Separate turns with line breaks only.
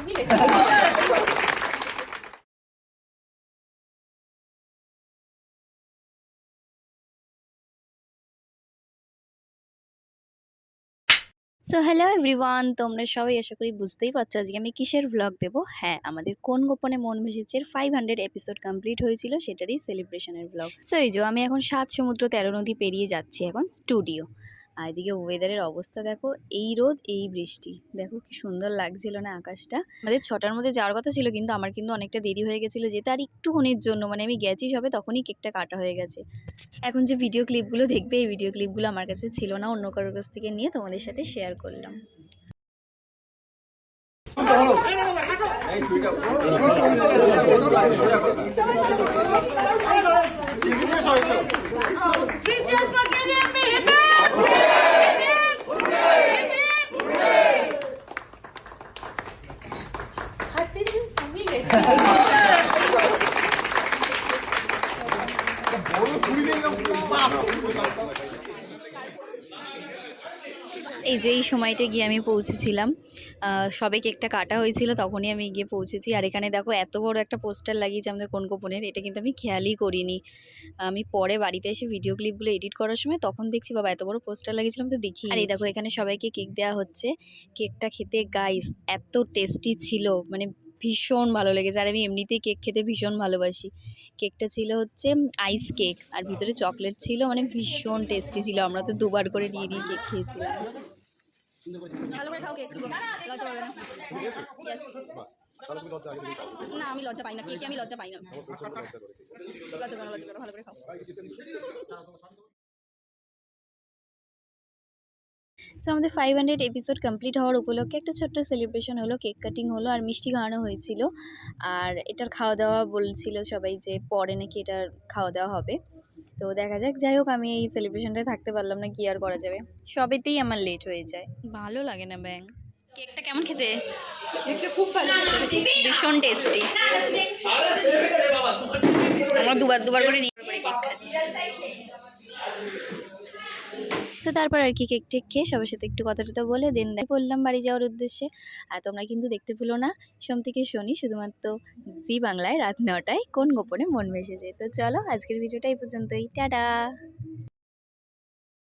So hello everyone, তোমরা সবাই আশা করি বুঝতেই পারছো আজকে আমি কিসের ব্লগ দেবো। হ্যাঁ, আমাদের কোন গোপনে মন ভেসেছে 500 এপিসোড কমপ্লিট হয়েছিল, সেটারই সেলিব্রেশনের ব্লগ। সো এই যে আমি এখন 7 সমুদ্র 13 নদী পেরিয়ে যাচ্ছি এখন স্টুডিও। আর এদিকে ওয়েদারের অবস্থা দেখো, এই রোদ এই বৃষ্টি, দেখো কি সুন্দর লাগছিল না আকাশটা। আমাদের 6টার মধ্যে যাওয়ার কথা ছিল, কিন্তু আমার কিন্তু অনেকটা দেরি হয়ে গেছিলো যেতে, আর একটুক্ষণের জন্য মানে আমি গেছি সবে তখনই কেকটা কাটা হয়ে গেছে। এখন যে ভিডিও ক্লিপগুলো দেখবে, এই ভিডিও ক্লিপগুলো আমার কাছে ছিল না, অন্য কারোর কাছ থেকে নিয়ে তোমাদের সাথে শেয়ার করলাম। এই যে এই সময়টা গিয়ে আমি পৌঁছেছিলাম, সবে কেকটা কাটা হয়েছিল তখনই আমি গিয়ে পৌঁছেছি। আর এখানে দেখো এত বড় একটা পোস্টার লাগিয়েছে আমাদের কোন গোপনের, এটা কিন্তু আমি খেয়ালই করিনি। আমি পরে বাড়িতে এসে ভিডিও ক্লিপগুলো এডিট করার সময় তখন দেখছি বাবা এত বড় পোস্টার লাগিয়েছিলাম তো দেখি। আর এই দেখো এখানে সবাইকে কেক দেওয়া হচ্ছে। কেকটা খেতে গাইস এত টেস্টি ছিল, মানে ভীষণ ভালো লেগেছে। আর আমি এমনিতেই কেক খেতে ভীষণ ভালোবাসি। কেকটা ছিল হচ্ছে আইস কেক, আর ভিতরে চকলেট ছিল, মানে ভীষণ টেস্টি ছিল। আমরা তো দুবার করে নিয়ে নিয়ে কেক খেয়েছিলাম। ভালো করে খাও কেক, লজ্জা পাবে না। না আমি লজ্জা পাই না, কেকে আমি লজ্জা পাই না। লজ্জা করো লজ্জা করো, ভালো করে খাও। সো আমাদের 500 এপিসোড কমপ্লিট হওয়ার উপলক্ষে একটা ছোট্ট সেলিব্রেশন হলো, কেক কাটিং হলো আর মিষ্টি খাওয়ানো হয়েছিল। আর এটার খাওয়া দাওয়া বলছিল সবাই যে পরে নাকি এটার খাওয়া দাওয়া হবে, তো দেখা যাক। যাই হোক, আমি এই সেলিব্রেশনটায় থাকতে পারলাম না, কি আর করা যাবে, সবেতেই আমার লেট হয়ে যায়, ভালো লাগে না ব্যাং। কেকটা কেমন খেতে? খুব ভালো, ভীষণ টেস্টি। আমরা দুবার করে নিয়ে কেক খাচ্ছি। সো তারপর আর কি কেক টেক খেয়ে সবার সাথে একটু কথা টথা বলে দেন বললাম বাড়ি যাওয়ার উদ্দেশ্যে। আর তোমরা কিন্তু দেখতে ভুলো না সোম থেকে শনি শুধুমাত্র জি বাংলায় রাত 9টায় কোন গোপনে মন ভেসেছে। তো চলো আজকের ভিডিওটা এই পর্যন্তই, টাটা।